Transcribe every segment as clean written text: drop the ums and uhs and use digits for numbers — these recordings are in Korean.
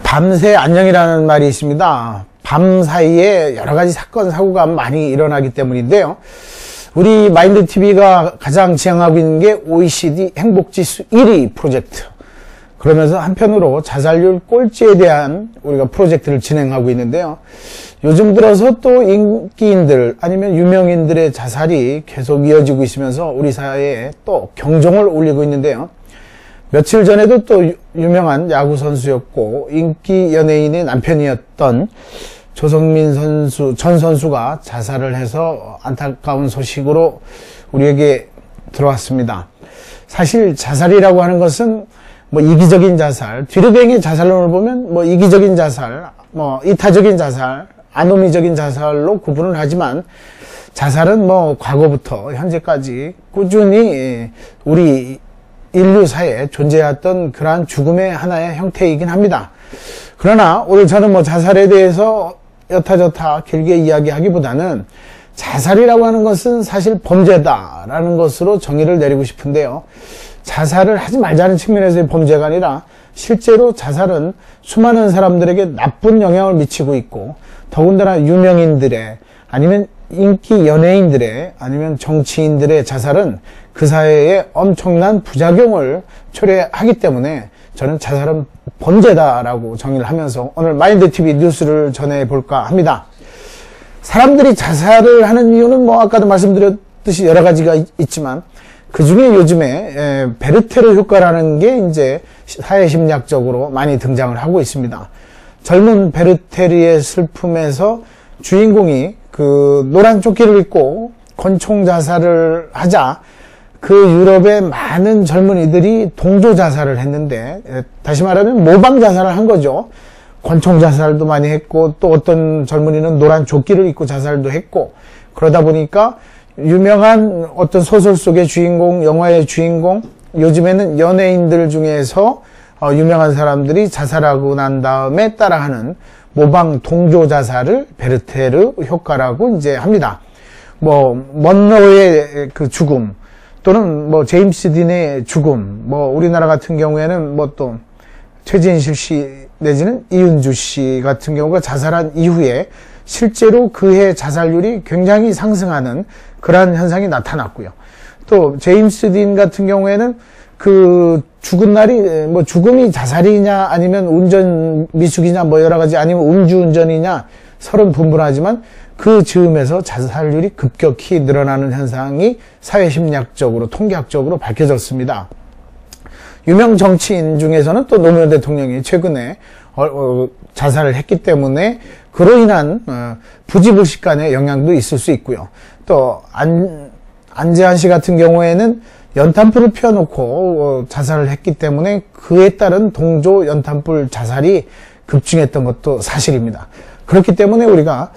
밤새 안녕이라는 말이 있습니다. 밤 사이에 여러 가지 사건, 사고가 많이 일어나기 때문인데요. 우리 마인드TV가 가장 지향하고 있는 게 OECD 행복지수 1위 프로젝트. 그러면서 한편으로 자살률 꼴찌에 대한 우리가 프로젝트를 진행하고 있는데요. 요즘 들어서 또 인기인들 아니면 유명인들의 자살이 계속 이어지고 있으면서 우리 사회에 또 경종을 울리고 있는데요. 며칠 전에도 또 유명한 야구선수였고 인기 연예인의 남편이었던 조성민 선수, 전 선수가 자살을 해서 안타까운 소식으로 우리에게 들어왔습니다. 사실 자살이라고 하는 것은 뭐 이기적인 자살, 뒤르뱅이 자살론을 보면 뭐 이기적인 자살, 뭐 이타적인 자살, 아노미적인 자살로 구분을 하지만 자살은 뭐 과거부터 현재까지 꾸준히 우리 인류사에 존재했던 그러한 죽음의 하나의 형태이긴 합니다. 그러나 오늘 저는 뭐 자살에 대해서 여타저타 길게 이야기하기보다는 자살이라고 하는 것은 사실 범죄다라는 것으로 정의를 내리고 싶은데요. 자살을 하지 말자는 측면에서의 범죄가 아니라 실제로 자살은 수많은 사람들에게 나쁜 영향을 미치고 있고 더군다나 유명인들의 아니면 인기 연예인들의 아니면 정치인들의 자살은 그 사회에 엄청난 부작용을 초래하기 때문에 저는 자살은 범죄다라고 정의를 하면서 오늘 마인드TV 뉴스를 전해볼까 합니다. 사람들이 자살을 하는 이유는 뭐 아까도 말씀드렸듯이 여러 가지가 있지만 그 중에 요즘에 베르테르 효과라는 게 이제 사회심리학적으로 많이 등장을 하고 있습니다. 젊은 베르테르의 슬픔에서 주인공이 그 노란 조끼를 입고 권총 자살을 하자 그 유럽의 많은 젊은이들이 동조 자살을 했는데 다시 말하면 모방 자살을 한 거죠. 권총 자살도 많이 했고 또 어떤 젊은이는 노란 조끼를 입고 자살도 했고 그러다 보니까 유명한 어떤 소설 속의 주인공, 영화의 주인공, 요즘에는 연예인들 중에서 유명한 사람들이 자살하고 난 다음에 따라하는 모방 동조 자살을 베르테르 효과라고 이제 합니다. 뭐 먼로의 그 죽음 또는 뭐 제임스 딘의 죽음, 뭐 우리나라 같은 경우에는 뭐 또 최진실 씨 내지는 이은주 씨 같은 경우가 자살한 이후에 실제로 그해 자살률이 굉장히 상승하는 그러한 현상이 나타났고요. 또 제임스 딘 같은 경우에는 그 죽은 날이 뭐 죽음이 자살이냐 아니면 운전 미숙이냐 뭐 여러 가지 아니면 음주운전이냐 서른 분분하지만 그 즈음에서 자살률이 급격히 늘어나는 현상이 사회심리학적으로 통계학적으로 밝혀졌습니다. 유명 정치인 중에서는 또 노무현 대통령이 최근에 자살을 했기 때문에 그로 인한 부지불식간의 영향도 있을 수 있고요. 또 안재한 씨 같은 경우에는 연탄불을 피워놓고 자살을 했기 때문에 그에 따른 동조 연탄불 자살이 급증했던 것도 사실입니다. 그렇기 때문에 우리가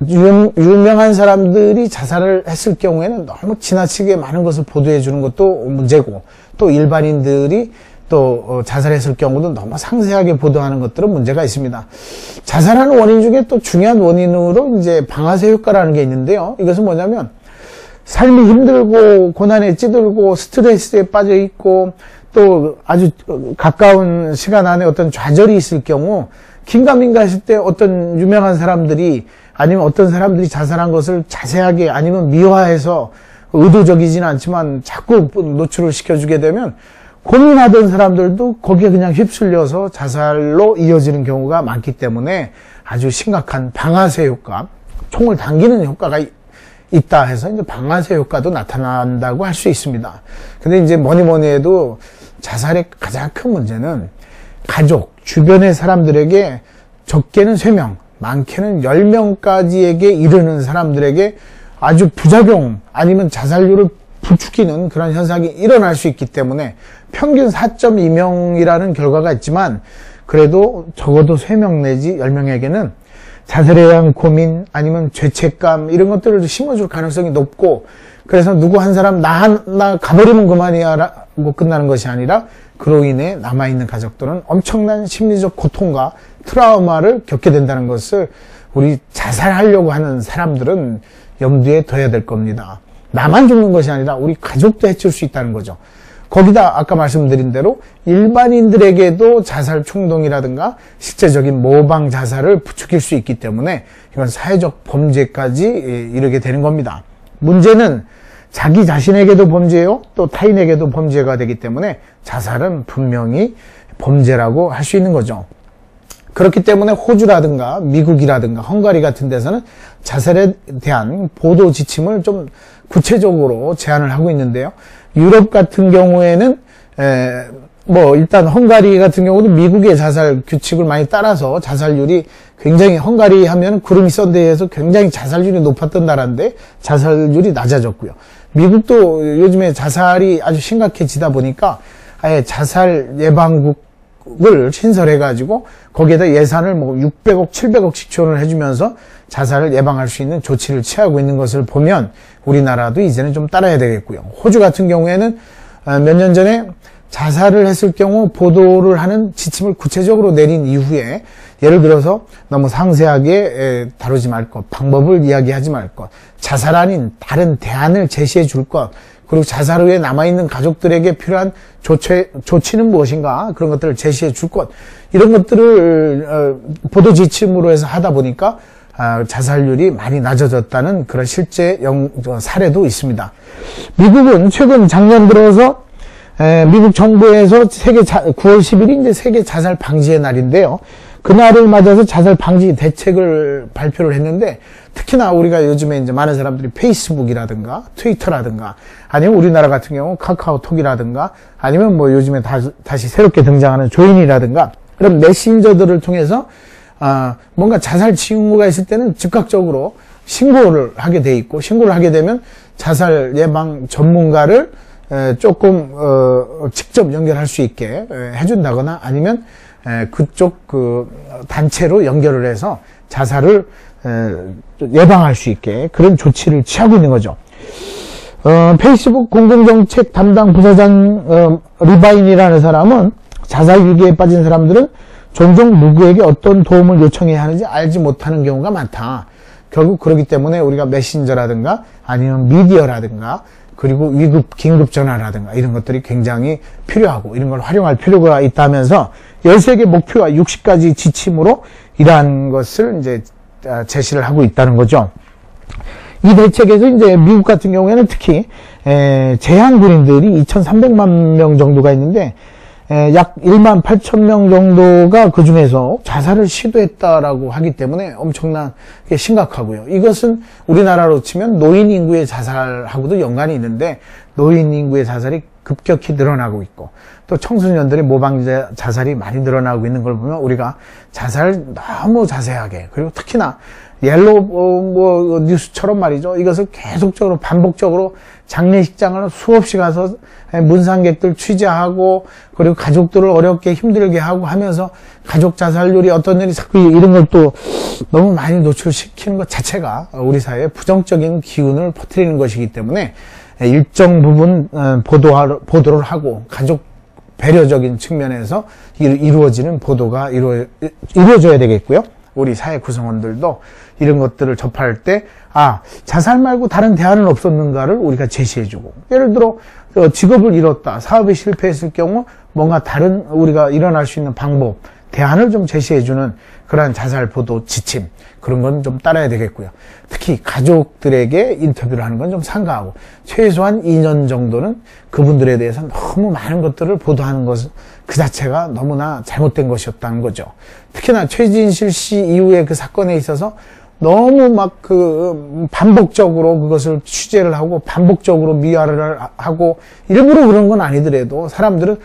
유명한 사람들이 자살을 했을 경우에는 너무 지나치게 많은 것을 보도해 주는 것도 문제고 또 일반인들이 또 자살했을 경우도 너무 상세하게 보도하는 것들은 문제가 있습니다. 자살하는 원인 중에 또 중요한 원인으로 이제 방아쇠 효과라는 게 있는데요. 이것은 뭐냐면 삶이 힘들고 고난에 찌들고 스트레스에 빠져 있고 또 아주 가까운 시간 안에 어떤 좌절이 있을 경우 긴가민가 했을 때 어떤 유명한 사람들이 아니면 어떤 사람들이 자살한 것을 자세하게 아니면 미화해서 의도적이지는 않지만 자꾸 노출을 시켜주게 되면 고민하던 사람들도 거기에 그냥 휩쓸려서 자살로 이어지는 경우가 많기 때문에 아주 심각한 방아쇠 효과, 총을 당기는 효과가 있다 해서 이제 방아쇠 효과도 나타난다고 할 수 있습니다. 근데 이제 뭐니 해도 자살의 가장 큰 문제는 가족, 주변의 사람들에게 적게는 3명, 많게는 10명까지에게 이르는 사람들에게 아주 부작용 아니면 자살률을 부추기는 그런 현상이 일어날 수 있기 때문에 평균 4.2명이라는 결과가 있지만 그래도 적어도 3명 내지 10명에게는 자살에 대한 고민 아니면 죄책감 이런 것들을 심어줄 가능성이 높고 그래서 누구 한 사람 나 가버리면 그만이야 라고 끝나는 것이 아니라 그로 인해 남아있는 가족들은 엄청난 심리적 고통과 트라우마를 겪게 된다는 것을 우리 자살하려고 하는 사람들은 염두에 둬야 될 겁니다. 나만 죽는 것이 아니라 우리 가족도 해칠 수 있다는 거죠. 거기다 아까 말씀드린 대로 일반인들에게도 자살 충동이라든가 실제적인 모방 자살을 부추길 수 있기 때문에 이건 사회적 범죄까지 이르게 되는 겁니다. 문제는 자기 자신에게도 범죄요, 또 타인에게도 범죄가 되기 때문에 자살은 분명히 범죄라고 할 수 있는 거죠. 그렇기 때문에 호주라든가 미국이라든가 헝가리 같은 데서는 자살에 대한 보도 지침을 좀 구체적으로 제안을 하고 있는데요. 유럽 같은 경우에는 일단 헝가리 같은 경우도 미국의 자살 규칙을 많이 따라서 자살률이 굉장히, 헝가리 하면 구름이 썬데이에서 굉장히 자살률이 높았던 나라인데 자살률이 낮아졌고요. 미국도 요즘에 자살이 아주 심각해지다 보니까 아예 자살 예방국을 신설해가지고 거기에다 예산을 600억, 700억씩 지원을 해주면서 자살을 예방할 수 있는 조치를 취하고 있는 것을 보면 우리나라도 이제는 좀 따라야 되겠고요. 호주 같은 경우에는 몇 년 전에 자살을 했을 경우 보도를 하는 지침을 구체적으로 내린 이후에 예를 들어서 너무 상세하게 다루지 말 것, 방법을 이야기하지 말 것, 자살 아닌 다른 대안을 제시해 줄 것, 그리고 자살 후에 남아있는 가족들에게 필요한 조치는 무엇인가, 그런 것들을 제시해 줄 것, 이런 것들을 보도 지침으로 해서 하다 보니까 자살률이 많이 낮아졌다는 그런 실제 사례도 있습니다. 미국은 최근 작년 들어서 미국 정부에서 9월 10일이 이제 세계 자살 방지의 날인데요. 그날을 맞아서 자살 방지 대책을 발표를 했는데, 특히나 우리가 요즘에 이제 많은 사람들이 페이스북이라든가 트위터라든가 아니면 우리나라 같은 경우 카카오톡이라든가 아니면 요즘에 다시 새롭게 등장하는 조인이라든가 그런 메신저들을 통해서 뭔가 자살 징후가 있을 때는 즉각적으로 신고를 하게 돼 있고, 신고를 하게 되면 자살 예방 전문가를 조금 직접 연결할 수 있게 해준다거나 아니면 그쪽 단체로 연결을 해서 자살을 예방할 수 있게 그런 조치를 취하고 있는 거죠. 페이스북 공공정책 담당 부사장 리바인이라는 사람은 자살 위기에 빠진 사람들은 종종 누구에게 어떤 도움을 요청해야 하는지 알지 못하는 경우가 많다. 결국 그렇기 때문에 우리가 메신저라든가 아니면 미디어라든가 그리고 긴급 전화라든가 이런 것들이 굉장히 필요하고 이런 걸 활용할 필요가 있다면서 13개 목표와 60가지 지침으로 이러한 것을 이제 제시를 하고 있다는 거죠. 이 대책에서 이제 미국 같은 경우에는 특히 재향 군인들이 2,300만 명 정도가 있는데 약 1만 8천 명 정도가 그 중에서 자살을 시도했다라고 하기 때문에 엄청나게 심각하고요. 이것은 우리나라로 치면 노인 인구의 자살하고도 연관이 있는데 노인 인구의 자살이 급격히 늘어나고 있고 또 청소년들의 모방 자살이 많이 늘어나고 있는 걸 보면 우리가 자살을 너무 자세하게, 그리고 특히나 옐로우 뉴스처럼 말이죠. 이것을 계속적으로 반복적으로 장례식장을 수없이 가서 문상객들 취재하고 그리고 가족들을 어렵게 힘들게 하고 하면서 가족 자살률이 어떤 일이 자꾸 이런 걸 또 너무 많이 노출시키는 것 자체가 우리 사회에 부정적인 기운을 퍼뜨리는 것이기 때문에 일정 부분 보도를 하고 가족 배려적인 측면에서 이루어지는 보도가 이루어져야 되겠고요. 우리 사회 구성원들도 이런 것들을 접할 때 자살 말고 다른 대안은 없었는가를 우리가 제시해주고, 예를 들어 직업을 잃었다, 사업에 실패했을 경우 뭔가 다른 우리가 일어날 수 있는 방법, 대안을 좀 제시해주는 그러한 자살 보도 지침, 그런 건 좀 따라야 되겠고요. 특히 가족들에게 인터뷰를 하는 건 좀 삼가하고 최소한 2년 정도는 그분들에 대해서 너무 많은 것들을 보도하는 것 그 자체가 너무나 잘못된 것이었다는 거죠. 특히나 최진실 씨 이후에 그 사건에 있어서 너무 반복적으로 그것을 취재를 하고 반복적으로 미화를 하고, 일부러 그런 건 아니더라도 사람들은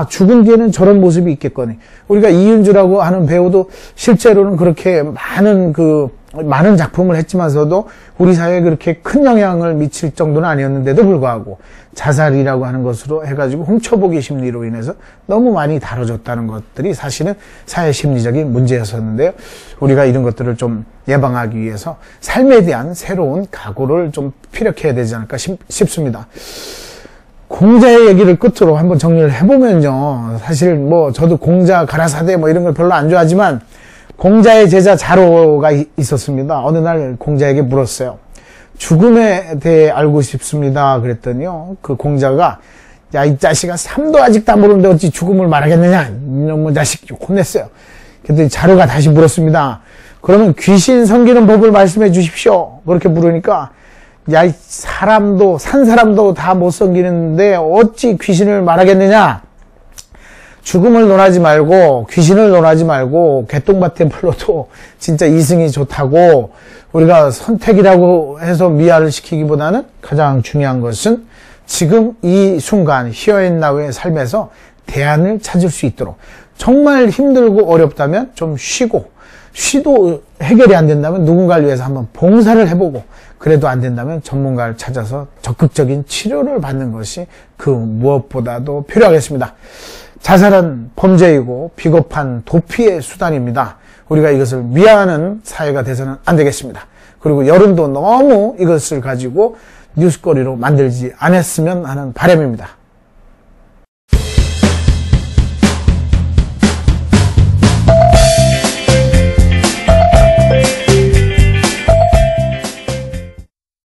죽은 뒤에는 저런 모습이 있겠거니. 우리가 이윤주라고 하는 배우도 실제로는 그렇게 많은 작품을 했지만서도 우리 사회에 그렇게 큰 영향을 미칠 정도는 아니었는데도 불구하고 자살이라고 하는 것으로 해가지고 훔쳐보기 심리로 인해서 너무 많이 다뤄졌다는 것들이 사실은 사회 심리적인 문제였었는데요. 우리가 이런 것들을 좀 예방하기 위해서 삶에 대한 새로운 각오를 좀 피력해야 되지 않을까 싶습니다. 공자의 얘기를 끝으로 한번 정리를 해보면요. 사실 저도 공자, 가라사대 이런 걸 별로 안 좋아하지만 공자의 제자 자로가 있었습니다. 어느 날 공자에게 물었어요. 죽음에 대해 알고 싶습니다. 그랬더니요. 그 공자가 야, 이 자식아, 3도 아직도 안 모르는데 어찌 죽음을 말하겠느냐. 이놈의 자식 혼냈어요. 그랬더니 자루가 다시 물었습니다. 그러면 귀신 섬기는 법을 말씀해 주십시오. 그렇게 물으니까, 야, 이 사람도, 산 사람도 다 못 섬기는데 어찌 귀신을 말하겠느냐. 죽음을 논하지 말고, 귀신을 논하지 말고, 개똥밭에 불러도 진짜 이승이 좋다고, 우리가 선택이라고 해서 미화를 시키기보다는 가장 중요한 것은 지금 이 순간, here and now의 삶에서 대안을 찾을 수 있도록, 정말 힘들고 어렵다면 좀 쉬도 해결이 안 된다면 누군가를 위해서 한번 봉사를 해보고, 그래도 안 된다면 전문가를 찾아서 적극적인 치료를 받는 것이 그 무엇보다도 필요하겠습니다. 자살은 범죄이고 비겁한 도피의 수단입니다. 우리가 이것을 미화하는 사회가 돼서는 안 되겠습니다. 그리고 여론도 너무 이것을 가지고 뉴스거리로 만들지 않았으면 하는 바람입니다.